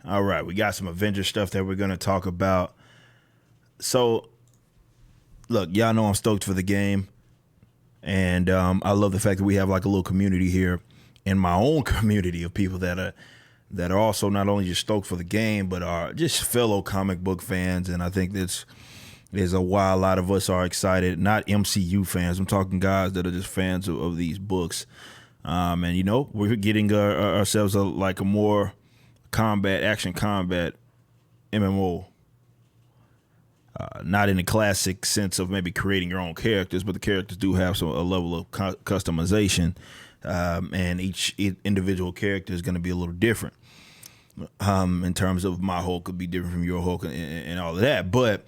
All right, we got some Avengers stuff that we're gonna talk about. So, look, y'all know I'm stoked for the game, and I love the fact that we have like a little community here, in my own community of people that are also not only just stoked for the game, but are just fellow comic book fans. And I think this is a why a lot of us are excited. Not MCU fans. I'm talking guys that are just fans of these books. And we're getting ourselves like a more action combat MMO. Not in the classic sense of maybe creating your own characters, but the characters do have a level of customization, and each individual character is going to be a little different. In terms of my Hulk could be different from your Hulk and all of that, but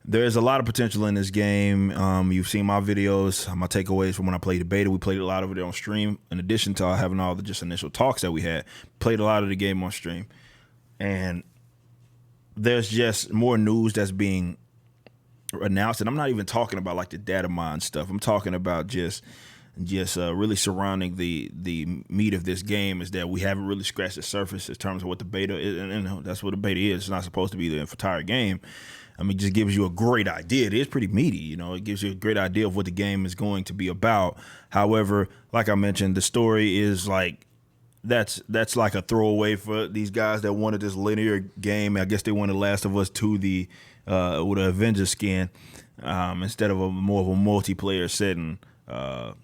there's a lot of potential in this game. You've seen my videos, my takeaways from when I played the beta. We played a lot of it on stream, in addition to having all the just initial talks that we had. Played a lot of the game on stream, and there's just more news that's being announced. And I'm not even talking about like the data mine stuff. I'm talking about just really surrounding the meat of this game, is that we haven't really scratched the surface in terms of what the beta is, and that's what the beta is. It's not supposed to be the entire game. I mean, it just gives you a great idea. It is pretty meaty, It gives you a great idea of what the game is going to be about. However, like I mentioned, the story is like that's like a throwaway for these guys that wanted this linear game. I guess they wanted Last of Us 2 with an Avengers skin, instead of more of a multiplayer setting.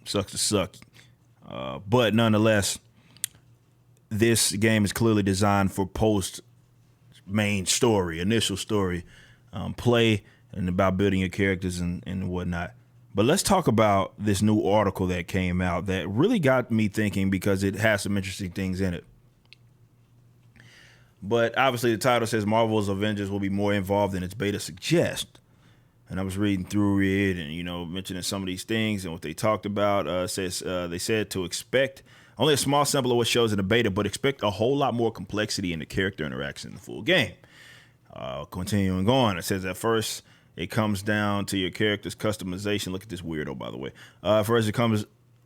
Sucks to suck. But nonetheless, this game is clearly designed for post main story, initial story, play, and about building your characters and whatnot. But let's talk about this new article that came out that really got me thinking, because it has some interesting things in it. But obviously the title says Marvel's Avengers will be more involved than its beta suggests. And I was reading through it and, mentioning some of these things and what they talked about. They said to expect only a small sample of what shows in the beta, but expect a whole lot more complexity in the character interaction in the full game. Continuing on, it says at first it comes down to your character's customization. Look at this weirdo, by the way. First, it comes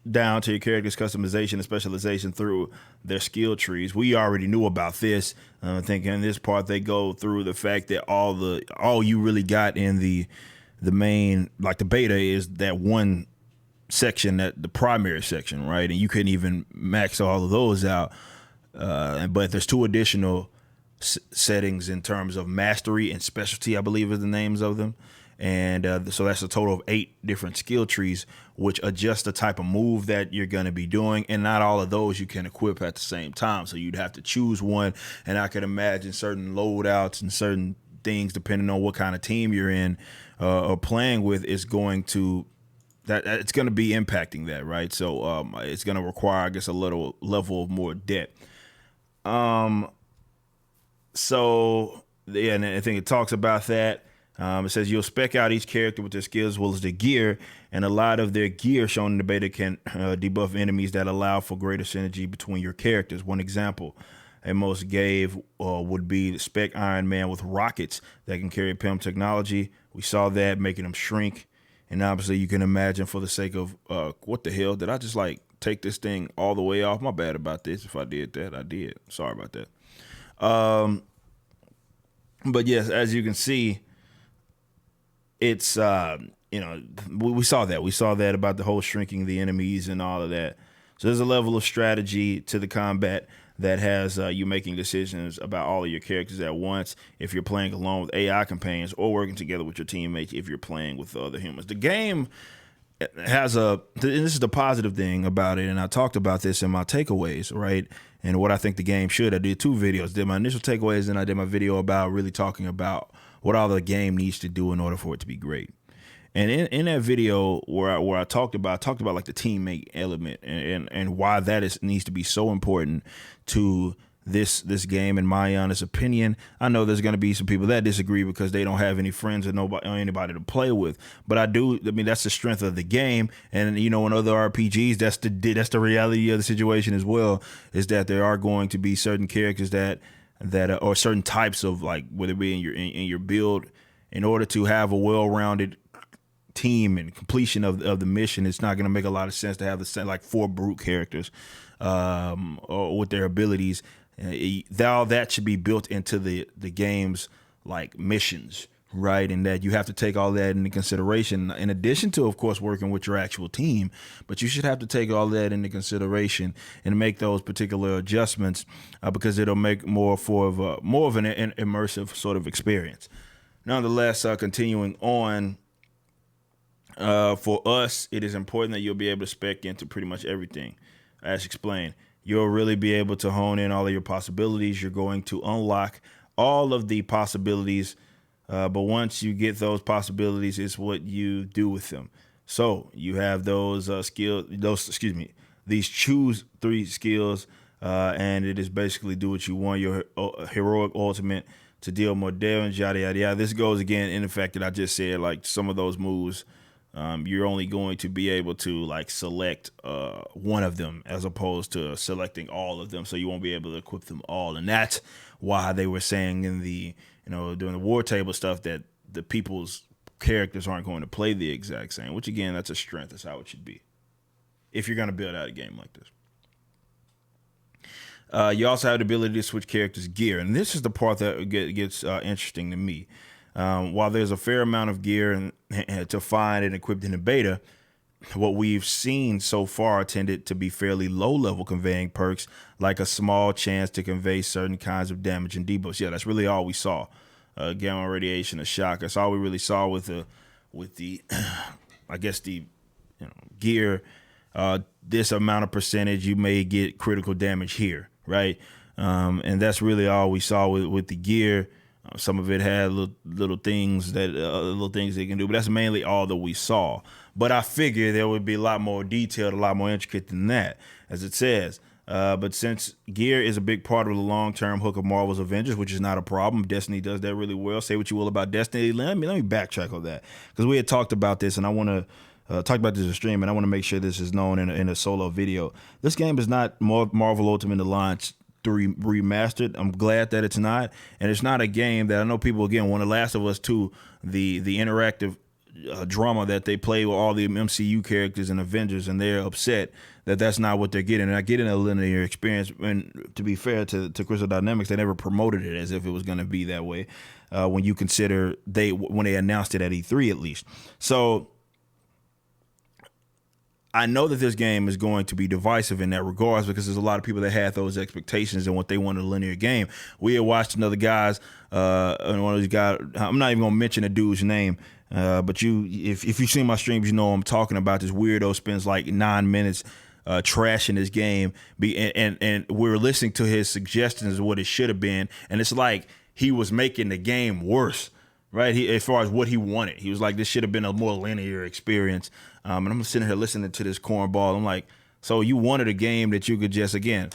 down to your character's customization and specialization through their skill trees. We already knew about this. I think in this part they go through the fact that all you really got in the main, like the beta, is that one section, that the primary section, right? And you couldn't even max all of those out. But there's two additional settings in terms of mastery and specialty, I believe is the names of them. And so that's a total of 8 different skill trees, which adjust the type of move that you're going to be doing. And not all of those you can equip at the same time. So you'd have to choose one. And I could imagine certain loadouts and certain things, depending on what kind of team you're in or playing with, is going to it's going to be impacting that, right? So it's going to require, I guess, a little level of more depth. So yeah, and I think it talks about that. It says you'll spec out each character with their skills as well as their gear, and a lot of their gear shown in the beta can debuff enemies that allow for greater synergy between your characters. One example most gave would be the spec Iron Man with rockets that can carry PIM technology. We saw that, making them shrink. And obviously you can imagine, for the sake of what the hell, did I just like take this thing all the way off? My bad about this. If I did that, I did. Sorry about that. But yes, as you can see, it's we saw that about the whole shrinking the enemies and all of that. So there's a level of strategy to the combat that has you making decisions about all of your characters at once, if you're playing alone with AI companions or working together with your teammates if you're playing with other humans. The game has and this is the positive thing about it, and I talked about this in my takeaways, right? And what I think the game should. I did 2 videos. Did my initial takeaways, and I did my video about really talking about what all the game needs to do in order for it to be great. And in that video where I talked about like the teammate element and why that needs to be so important to this game, in my honest opinion. I know there's going to be some people that disagree because they don't have any friends or anybody to play with. But I mean, that's the strength of the game. And, in other RPGs, that's the reality of the situation as well, is that there are going to be certain characters that or certain types of, like, whether it be in your build, in order to have a well-rounded team and completion of the mission, it's not going to make a lot of sense to have the same, like, 4 brute characters or with their abilities. All that should be built into the game's like missions, right? And that you have to take all that into consideration, in addition to, of course, working with your actual team. But you should have to take all that into consideration and make those particular adjustments, because it'll make more of an immersive sort of experience. Nonetheless, continuing on, for us, it is important that you'll be able to spec into pretty much everything. As explained, you'll really be able to hone in all of your possibilities. You're going to unlock all of the possibilities, but once you get those possibilities, it's what you do with them. So you have those these choose 3 skills, and it is basically do what you want. Your heroic ultimate to deal more damage, yada yada yada. This goes again in the fact that I just said, like, some of those moves, you're only going to be able to like select one of them as opposed to selecting all of them. So you won't be able to equip them all. And that's why they were saying in the, during the war table stuff, that the people's characters aren't going to play the exact same, which again, that's a strength. That's how it should be if you're going to build out a game like this. You also have the ability to switch characters' gear. And this is the part that gets interesting to me. While there's a fair amount of gear to find and equipped in the beta, what we've seen so far tended to be fairly low-level conveying perks, like a small chance to convey certain kinds of damage and debuffs. Yeah, that's really all we saw. Gamma radiation, a shock. That's all we really saw with the I guess the gear. This amount of percentage, you may get critical damage here, right? And that's really all we saw with the gear. Some of it had little things they can do, but that's mainly all that we saw. But I figure there would be a lot more detailed, a lot more intricate than that, as it says. But since gear is a big part of the long-term hook of Marvel's Avengers, which is not a problem, Destiny does that really well. Say what you will about Destiny. Let me backtrack on that, because we had talked about this, and I want to talk about this in stream, and I want to make sure this is known in a solo video. This game is not Marvel Ultimate Alliance 3 remastered. I'm glad that it's not, and it's not a game that I know people again want. The Last of Us 2, the interactive drama that they play with all the MCU characters and Avengers, and they're upset that that's not what they're getting. And I get in a linear experience. And to be fair to Crystal Dynamics, they never promoted it as if it was going to be that way. When you consider when they announced it at E3, at least. So I know that this game is going to be divisive in that regards, because there's a lot of people that had those expectations and what they wanted a linear game. We had watched another guys, and one of these guys, I'm not even going to mention the dude's name, but if you've seen my streams, you know I'm talking about. This weirdo spends like 9 minutes trashing this game, and we're listening to his suggestions of what it should have been, and it's like he was making the game worse. Right, as far as what he wanted, he was like, this should have been a more linear experience. And I'm sitting here listening to this cornball. I'm like, so you wanted a game that you could just, again,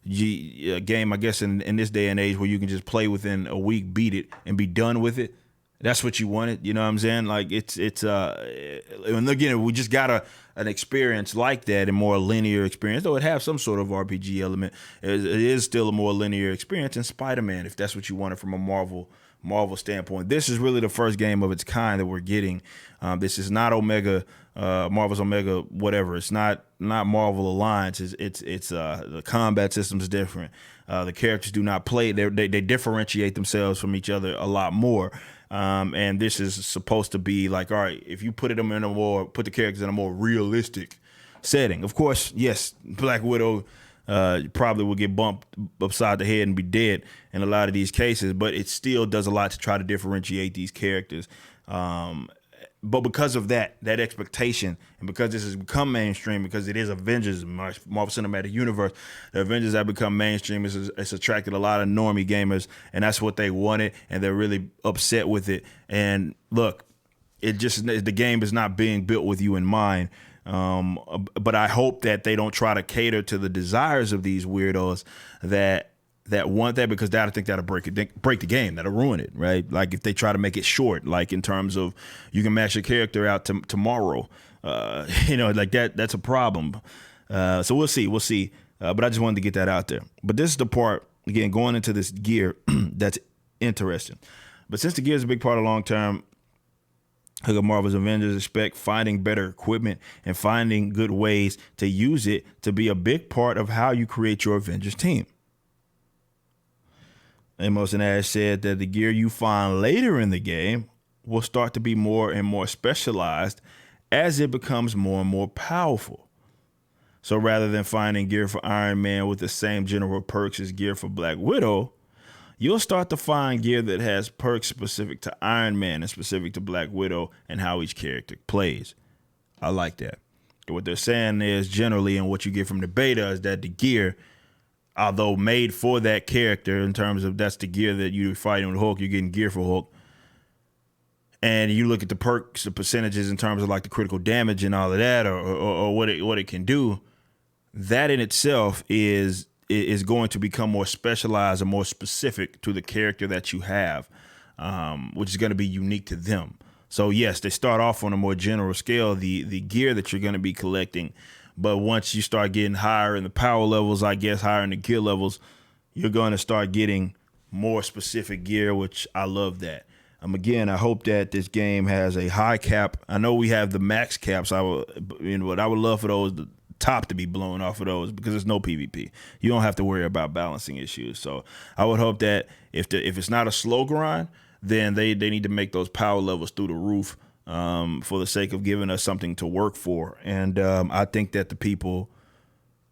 a game, I guess, in this day and age where you can just play within a week, beat it, and be done with it. That's what you wanted. You know what I'm saying? Like, and again, we just got an experience like that, a more linear experience, though it have some sort of RPG element. It is still a more linear experience in Spider-Man, if that's what you wanted from a Marvel standpoint. This is really the first game of its kind that we're getting. This is not Marvel's Omega, whatever. It's not Marvel Alliance. It's the combat system is different. The characters do not play. They differentiate themselves from each other a lot more. And this is supposed to be like, all right, if you put the characters in a more realistic setting. Of course, yes, Black Widow probably will get bumped upside the head and be dead in a lot of these cases, but it still does a lot to try to differentiate these characters. But because of that expectation, and because this has become mainstream, because it is Avengers, Marvel Cinematic Universe, the Avengers have become mainstream. It's attracted a lot of normie gamers, and that's what they wanted, and they're really upset with it. And look, the game is not being built with you in mind. But I hope that they don't try to cater to the desires of these weirdos that want that, because I think that'll break the game. That'll ruin it, right? Like if they try to make it short, like in terms of you can max your character out tomorrow, like that's a problem. So we'll see. But I just wanted to get that out there. But this is the part, again, going into this gear that's interesting. But since the gear is a big part of long-term look at Marvel's Avengers, expect finding better equipment and finding good ways to use it to be a big part of how you create your Avengers team. Amos and Ash said that the gear you find later in the game will start to be more and more specialized as it becomes more and more powerful. So rather than finding gear for Iron Man with the same general perks as gear for Black Widow, you'll start to find gear that has perks specific to Iron Man and specific to Black Widow and how each character plays. I like that. What they're saying is generally, and what you get from the beta is that the gear, although made for that character in terms of that's the gear that you're fighting with Hulk, you're getting gear for Hulk. And you look at the perks, the percentages in terms of like the critical damage and all of that, or what it can do. That in itself is going to become more specialized and more specific to the character that you have, which is going to be unique to them. So yes, they start off on a more general scale, the gear that you're going to be collecting. But once you start getting higher in the power levels, I guess higher in the gear levels, you're going to start getting more specific gear, which I love that. Again, I hope that this game has a high cap. I know we have the max caps. I would love for those the top to be blown off of those because there's no PvP. You don't have to worry about balancing issues. So I would hope that if it's not a slow grind, then they need to make those power levels through the roof for the sake of giving us something to work for. And I think that the people,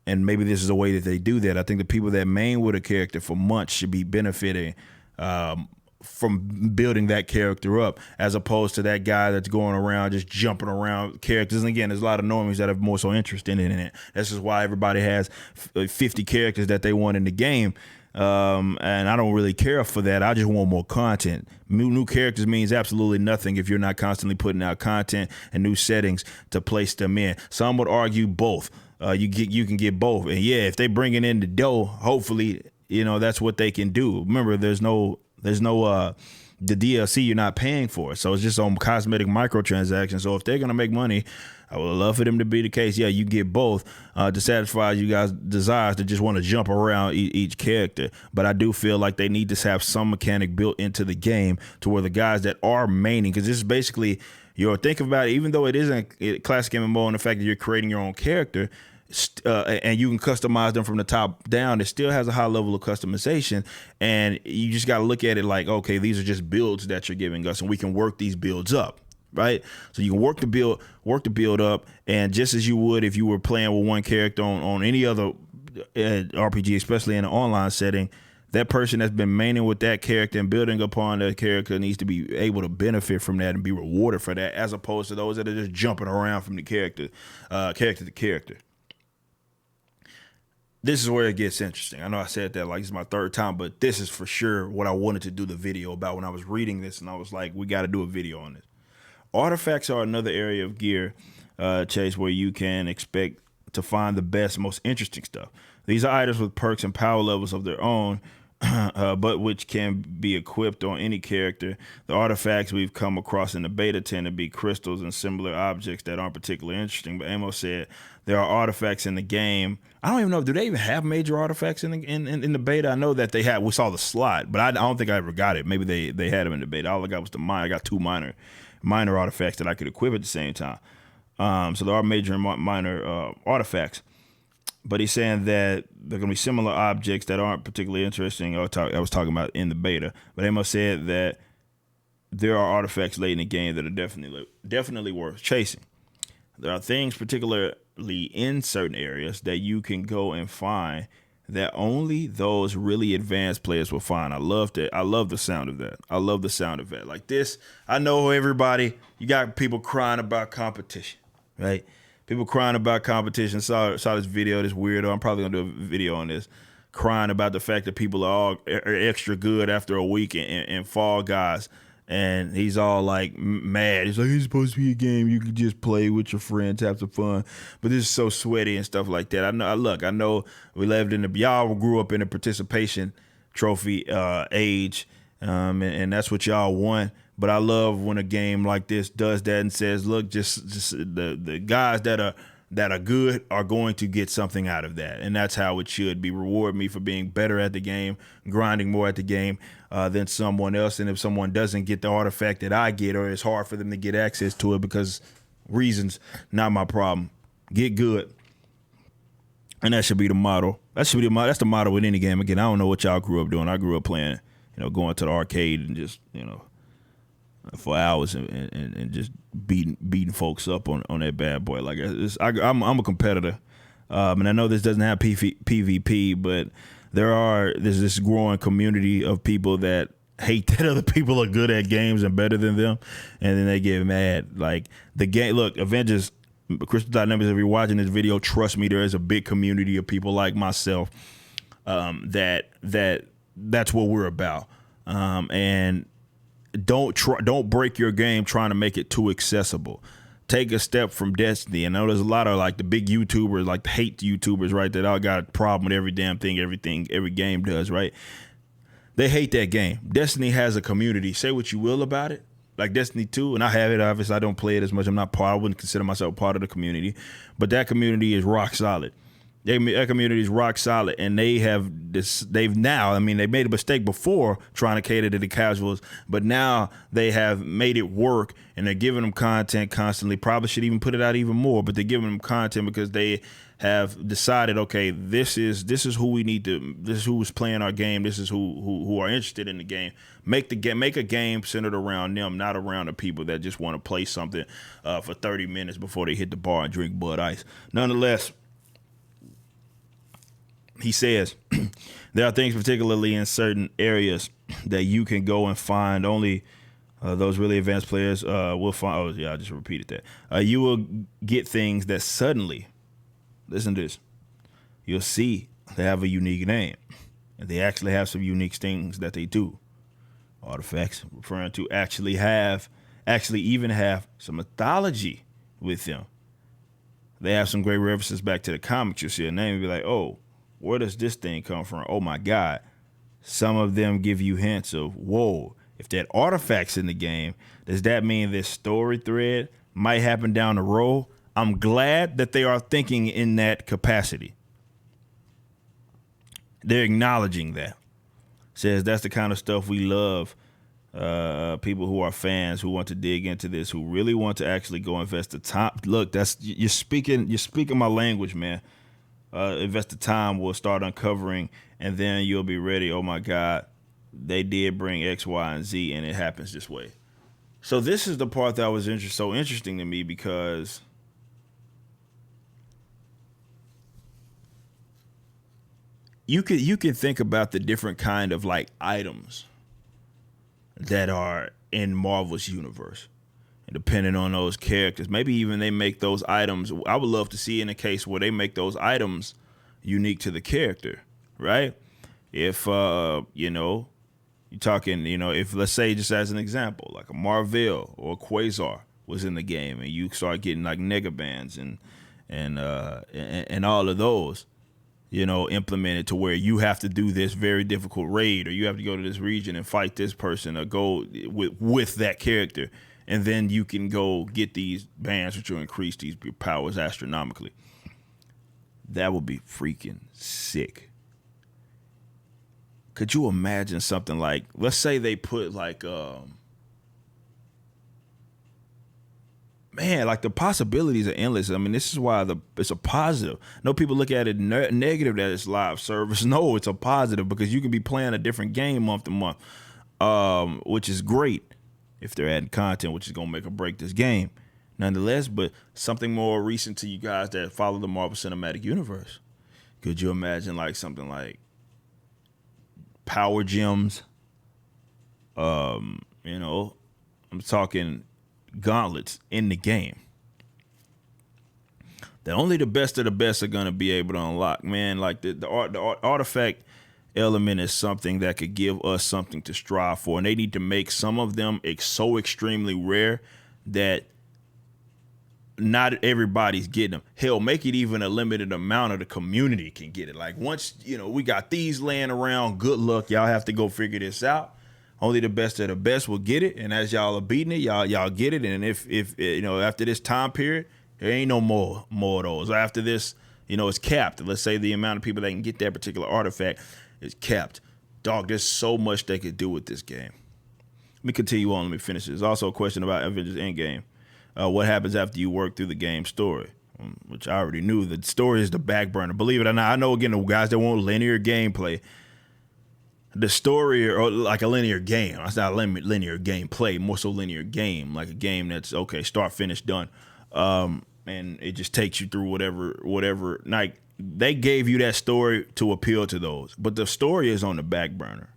and maybe this is a way that they do that, I think the people that main with a character for months should be benefiting from building that character up, as opposed to that guy that's going around just jumping around characters. And again, there's a lot of normies that have more so interest in it. This is why everybody has 50 characters that they want in the game. And I don't really care for that. I just want more content. New characters means absolutely nothing if you're not constantly putting out content and new settings to place them in. Some would argue both. You can get both. And yeah, if they bringing in the dough, hopefully, that's what they can do. Remember, there's no the DLC you're not paying for. So it's just on cosmetic microtransactions. So if they're going to make money, I would love for them to be the case. Yeah, you get both to satisfy you guys' desires to just want to jump around each character. But I do feel like they need to have some mechanic built into the game to where the guys that are maining, because this is basically, think about it, even though it isn't a classic MMO and the fact that you're creating your own character, and you can customize them from the top down, it still has a high level of customization, and you just got to look at it like, okay, these are just builds that you're giving us, and we can work these builds up, right? So you can work the build up, and just as you would if you were playing with one character on any other RPG, especially in an online setting, that person that's been maining with that character and building upon that character needs to be able to benefit from that and be rewarded for that, as opposed to those that are just jumping around from the character to character. This is where it gets interesting. I know I said that like it's my third time, but this is for sure what I wanted to do the video about when I was reading this, and I was like, we got to do a video on this. Artifacts are another area of gear, Chase, where you can expect to find the best, most interesting stuff. These are items with perks and power levels of their own, but which can be equipped on any character. The artifacts we've come across in the beta tend to be crystals and similar objects that aren't particularly interesting. But Amos said there are artifacts in the game. I don't even know, do they even have major artifacts in the beta? I know that they had. We saw the slot, but I don't think I ever got it. Maybe they had them in the beta. All I got was the minor. I got two minor artifacts that I could equip at the same time. So there are major and minor artifacts. But he's saying that there are going to be similar objects that aren't particularly interesting. I was talking about in the beta. But Amos said that there are artifacts late in the game that are definitely worth chasing. There are things, particularly in certain areas, that you can go and find that only those really advanced players will find. I love that. I love the sound of that. I love the sound of that. Like this, I know everybody, you got people crying about competition, right? People crying about competition. Saw this video, this weirdo. I'm probably gonna do a video on this. Crying about the fact that people are all extra good after a week in Fall Guys, and he's all like mad. He's like, it's supposed to be a game you can just play with your friends, have some fun. But this is so sweaty and stuff like that. I know. We lived y'all grew up in a participation trophy age, and that's what y'all won. But I love when a game like this does that and says, look, just the guys that are good are going to get something out of that. And that's how it should be. Reward me for being better at the game, grinding more at the game than someone else. And if someone doesn't get the artifact that I get, or it's hard for them to get access to it because reasons, not my problem. Get good. And that should be the motto. That's the motto with any game. Again, I don't know what y'all grew up doing. I grew up playing going to the arcade and just, for hours and just beating folks up on that bad boy. Like I'm a competitor, and I know this doesn't have PvP, but there's this growing community of people that hate that other people are good at games and better than them, and then they get mad. Like the game, look, Avengers, Crystal Dynamics. If you're watching this video, trust me, there is a big community of people like myself that's what we're about, and don't break your game trying to make it too accessible. Take a step from Destiny. I know there's a lot of like the big YouTubers, like the hate YouTubers, right? That all got a problem with every damn thing, every game does, right? They hate that game. Destiny has a community. Say what you will about it. Like Destiny 2, and I have it, obviously. I don't play it as much. I wouldn't consider myself part of the community. But that community is rock solid. That community is rock solid, and they've now, I mean, they made a mistake before trying to cater to the casuals, but now they have made it work, and they're giving them content constantly. Probably should even put it out even more, but they're giving them content because they have decided, okay, this is who we need to, this is who's playing our game, this is who are interested in the game. Make a game centered around them, not around the people that just want to play something for 30 minutes before they hit the bar and drink Bud Ice. Nonetheless, he says, there are things, particularly in certain areas, that you can go and find only those really advanced players will find. Oh, yeah, I just repeated that. You will get things that suddenly, listen to this, you'll see they have a unique name. And they actually have some unique things that they do. Artifacts, referring to actually even have some mythology with them. They have some great references back to the comics. You'll see a name and be like, oh, where does this thing come from? Oh my God. Some of them give you hints of, whoa, if that artifact's in the game, does that mean this story thread might happen down the road? I'm glad that they are thinking in that capacity. They're acknowledging that. Says that's the kind of stuff we love. People who are fans, who want to dig into this, who really want to actually go invest the time. Look, you're speaking my language, man. Invest the time, we'll start uncovering, and then you'll be ready. Oh my God, they did bring X, Y, and Z, and it happens this way. So this is the part that was so interesting to me, because you can think about the different kind of like items that are in Marvel's universe. And depending on those characters, maybe even they make those items. I would love to see in a case where they make those items unique to the character, right? If you're talking, if let's say, just as an example, like a Marvel or a Quasar was in the game, and you start getting like Negabands and all of those, implemented to where you have to do this very difficult raid, or you have to go to this region and fight this person, or go with that character. And then you can go get these bands which will increase these powers astronomically. That would be freaking sick. Could you imagine something like, let's say they put like, like the possibilities are endless. I mean, this is why it's a positive. No, people look at it negative that it's live service. No, it's a positive, because you can be playing a different game month to month, which is great. If they're adding content, which is going to make or break this game. Nonetheless, but something more recent to you guys that follow the Marvel Cinematic Universe. Could you imagine like something like power gems? I'm talking gauntlets in the game that only the best of the best are going to be able to unlock. Man, like the artifact element is something that could give us something to strive for, and they need to make some of them so extremely rare that not everybody's getting them. Hell, make it even a limited amount of the community can get it. Like, once we got these laying around, good luck, y'all have to go figure this out. Only the best of the best will get it, and as y'all are beating it, y'all get it. And if after this time period, there ain't no more of those. After this, it's capped. Let's say the amount of people that can get that particular artifact is capped. Dog, there's so much they could do with this game. Let me continue on. Let me finish. There's also a question about Avengers Endgame. What happens after you work through the game story? Which I already knew. The story is the back burner. Believe it or not, I know, again, the guys that want linear gameplay, the story or like a linear game. It's not a linear gameplay, more so linear game, like a game that's okay, start, finish, done. And it just takes you through whatever. Like they gave you that story to appeal to those, but the story is on the back burner.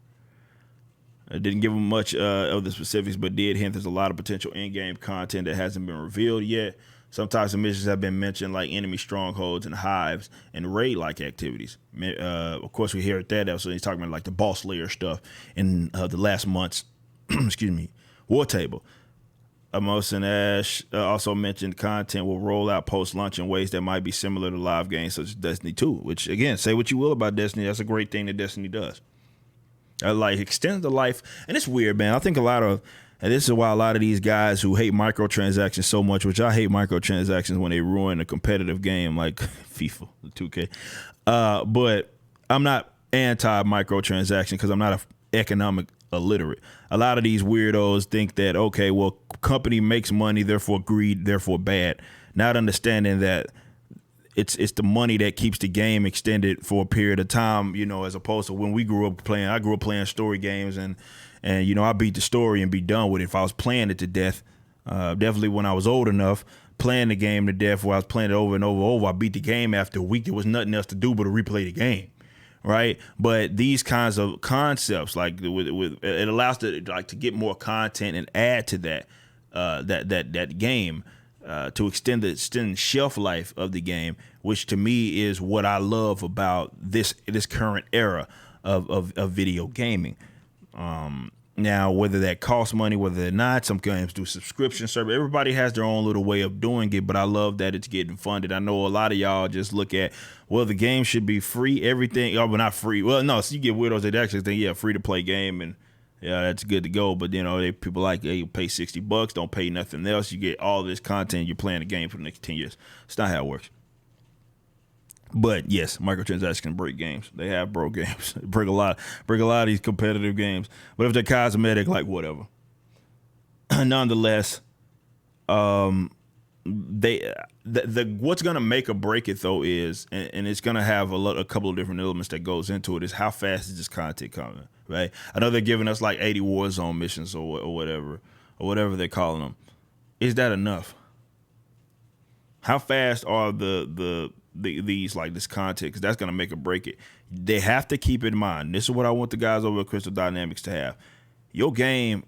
I didn't give them much of the specifics, but did hint there's a lot of potential in-game content that hasn't been revealed yet. Some types of missions have been mentioned, like enemy strongholds and hives and raid-like activities. Of course, we hear that. So he's talking about like the boss layer stuff in the last month's, excuse me, war table. Amos and Ash also mentioned content will roll out post-launch in ways that might be similar to live games such as Destiny 2, which, again, say what you will about Destiny. That's a great thing that Destiny does. Like extends the life, and it's weird, man. I think and this is why a lot of these guys who hate microtransactions so much, which I hate microtransactions when they ruin a competitive game like FIFA, 2K. But I'm not anti microtransaction because I'm not an economic illiterate. A lot of these weirdos think that, okay, well, company makes money, therefore greed, therefore bad. Not understanding that it's the money that keeps the game extended for a period of time, as opposed to when we grew up playing. I grew up playing story games, and I beat the story and be done with it. If I was playing it to death, definitely when I was old enough, playing the game to death, where I was playing it over and over, I beat the game after a week. There was nothing else to do but to replay the game, right? But these kinds of concepts, like with it allows to get more content and add to that game. To extend the shelf life of the game, which to me is what I love about this current era of video gaming. Now, whether that costs money, whether they're not, some games do subscription service. Everybody has their own little way of doing it, but I love that it's getting funded. I know a lot of y'all just look at, well, the game should be free, everything, but not free. Well, no, so you get weirdos that actually think, yeah, free to play game, and yeah, that's good to go. But people like, hey, you pay $60, don't pay nothing else. You get all this content. You're playing the game for the next 10 years. It's not how it works. But yes, microtransactions can break games. They have broke games. break a lot of these competitive games. But if they're cosmetic, like whatever. Nonetheless, what's gonna make or break it though is, and it's gonna have a couple of different elements that goes into it, is how fast is this content coming, right? I know they're giving us like 80 Warzone missions or whatever they're calling them. Is that enough? How fast are these like this content? Because that's gonna make or break it. They have to keep in mind. This is what I want the guys over at Crystal Dynamics to have. Your game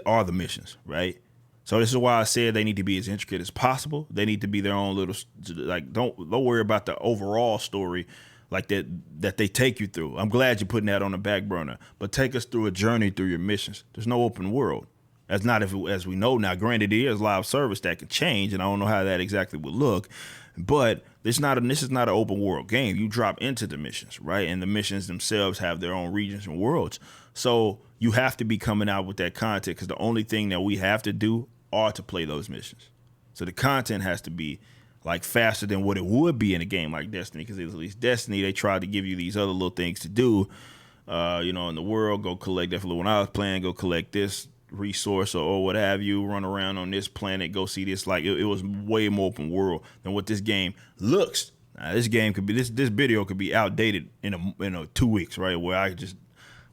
are the missions, right? So this is why I said they need to be as intricate as possible. They need to be their own little, like, don't worry about the overall story like that they take you through. I'm glad you're putting that on the back burner, but take us through a journey through your missions. There's no open world. That's not as we know now. Granted, it is live service that can change, and I don't know how that exactly would look, but this is not an open world game. You drop into the missions, right? And the missions themselves have their own regions and worlds. So you have to be coming out with that content, because the only thing that we have to do are to play those missions. So the content has to be like faster than what it would be in a game like Destiny, because at least Destiny, they tried to give you these other little things to do, in the world. Go collect, definitely when I was playing, go collect this resource or what have you, run around on this planet, go see this. Like it was way more open world than what this game looks. Now, this game could be, this video could be outdated in 2 weeks, right? Where I just,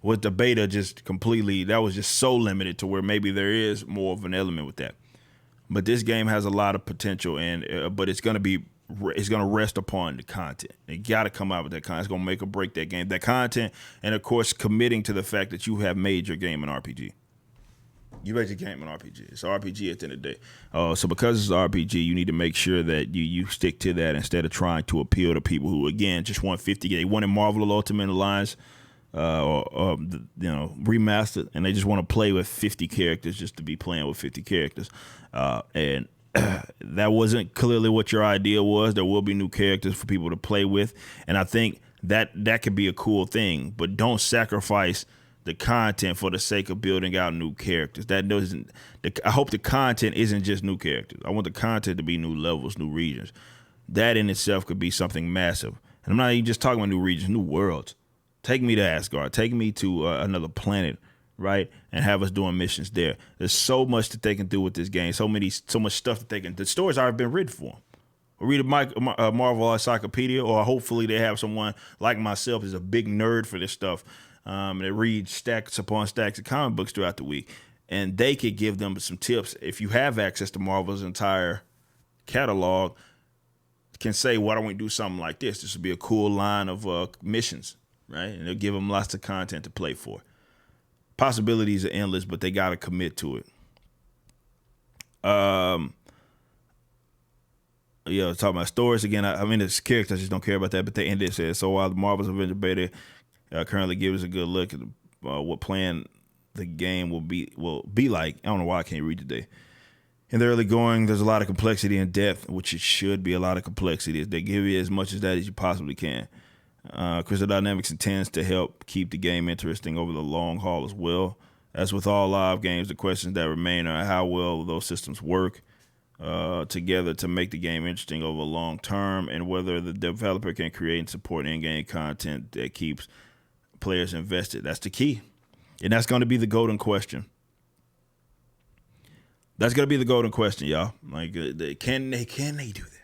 with the beta just completely, that was just so limited to where maybe there is more of an element with that. But this game has a lot of potential, and but it's gonna rest upon the content. You got to come out with that content. It's gonna make or break that game, that content, and of course committing to the fact that you have made your game an RPG. You made your game an RPG. It's an RPG at the end of the day. So because it's an RPG, you need to make sure that you stick to that instead of trying to appeal to people who, again, just want 50. They wanted Marvel Ultimate Alliance remastered, and they just want to play with 50 characters just to be playing with 50 characters. And that wasn't clearly what your idea was. There will be new characters for people to play with, and I think that could be a cool thing. But don't sacrifice the content for the sake of building out new characters. I hope the content isn't just new characters. I want the content to be new levels, new regions. That in itself could be something massive. And I'm not even just talking about new regions, new worlds. Take me to Asgard. Take me to another planet, right? And have us doing missions there. There's so much that they can do with this game. So much stuff that they can. The stories already been written for them. Or read a Marvel Encyclopedia, or hopefully they have someone like myself who's a big nerd for this stuff. They read stacks upon stacks of comic books throughout the week, and they could give them some tips. If you have access to Marvel's entire catalog, can say, why don't we do something like this? This would be a cool line of missions, right? And they'll give them lots of content to play for. Possibilities are endless, but they got to commit to it. Yeah, talking about stories again. I mean, it's characters. I just don't care about that. But they ended it. Said, so while the Marvel's Avengers beta currently gives us a good look at what playing the game will be like. I don't know why I can't read today. In the early going, there's a lot of complexity and depth, which it should be a lot of complexity. They give you as much as that as you possibly can. Crystal Dynamics intends to help keep the game interesting over the long haul as well. As with all live games, the questions that remain are how well those systems work together to make the game interesting over the long term, and whether the developer can create and support in-game content that keeps players invested. That's the key. And that's going to be the golden question. That's gonna be the golden question, y'all. Like, can they do that?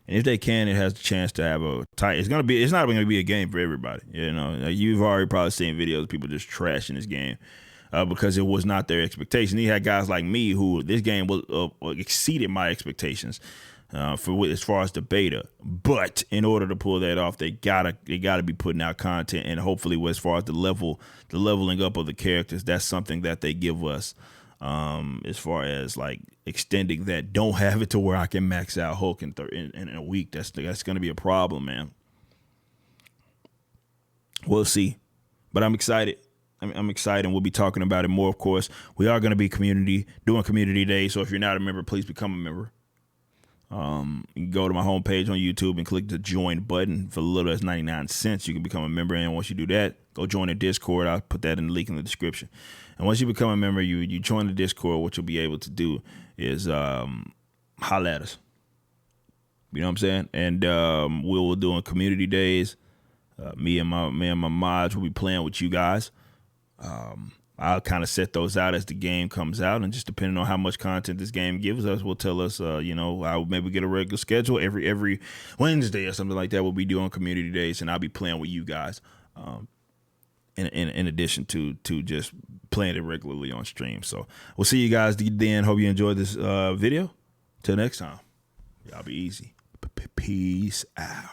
And if they can, it has the chance to have a tight. It's not gonna be a game for everybody. You know, like, you've already probably seen videos of people just trashing this game because it was not their expectation. You had guys like me who this game was exceeded my expectations for as far as the beta. But in order to pull that off, they gotta be putting out content, and hopefully, as far as the leveling up of the characters, that's something that they give us. As far as like extending that, don't have it to where I can max out Hulk in a week. That's going to be a problem, man. We'll see, but I'm excited. I'm excited, and we'll be talking about it more. Of course, we are going to be doing community days. So if you're not a member, please become a member. You can go to my homepage on YouTube and click the join button. For a little as 99 cents, you can become a member. And once you do that, go join the Discord. I'll put that in the link in the description. And once you become a member, you join the Discord. What you'll be able to do is holler at us. You know what I'm saying? And we'll be doing community days. Me and my mods will be playing with you guys. I'll kind of set those out as the game comes out, and just depending on how much content this game gives us, will tell us, I'll maybe get a regular schedule every Wednesday or something like that. We'll be doing community days, and I'll be playing with you guys, in addition to just playing it regularly on stream. So we'll see you guys then. Hope you enjoyed this video. Till next time, y'all be easy. Peace out.